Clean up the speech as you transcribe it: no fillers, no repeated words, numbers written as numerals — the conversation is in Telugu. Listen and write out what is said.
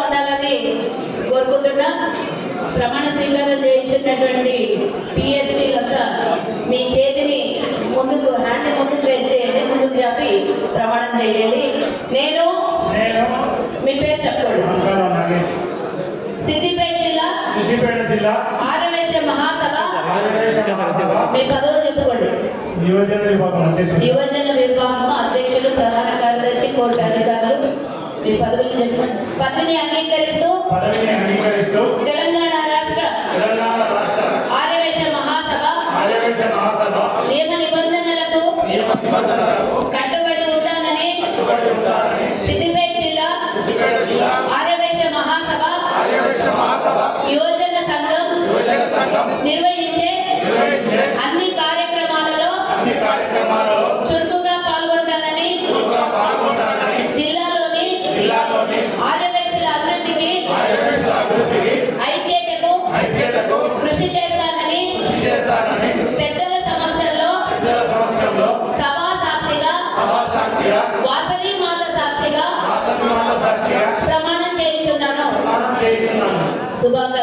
ఉండాలని కోరుకుంటున్నా. ప్రమాణ స్వీకారం చేయించినటువంటి పిఎస్సీలంతా మీ చేతిని ముందుకు రేస్ చేయండి, ముందుకు చెప్పి ప్రమాణం చేయండి. నేను మీ పేరు చెప్పండి. సిద్దిపేట జిల్లా ఆర్యవేశ మహాసభ మీ పదవులు చెప్పుకోండి. యువజన విభాగం అధ్యక్షులు, ప్రధాన కార్యదర్శి, కోర్టు అధికారులు. మీ పదవులు చెప్పండి. పదవిని అంగీకరిస్తూ తెలంగాణ రాష్ట్ర ఆర్యవేశ మహాసభ నియమ నిబంధనలకు కట్టుబడి ఉంటానని సిద్దిపేట జిల్లా ఆర్యవేశ మహాసభ యువజన సంఘం నిర్వహించే అన్ని కార్యక్రమాలలో చురుకుగా పాల్గొంటానని జిల్లాలోని ఆర్యవేశల అభివృద్ధికి ఐక్యతకు కృషి చేస్తానని పెద్దల సమక్షంలో సభా సాక్షిగా వాసవి మాత సాక్షిగా ప్రమాణం చేయించున్నాను. శుభాకాంక్షలు.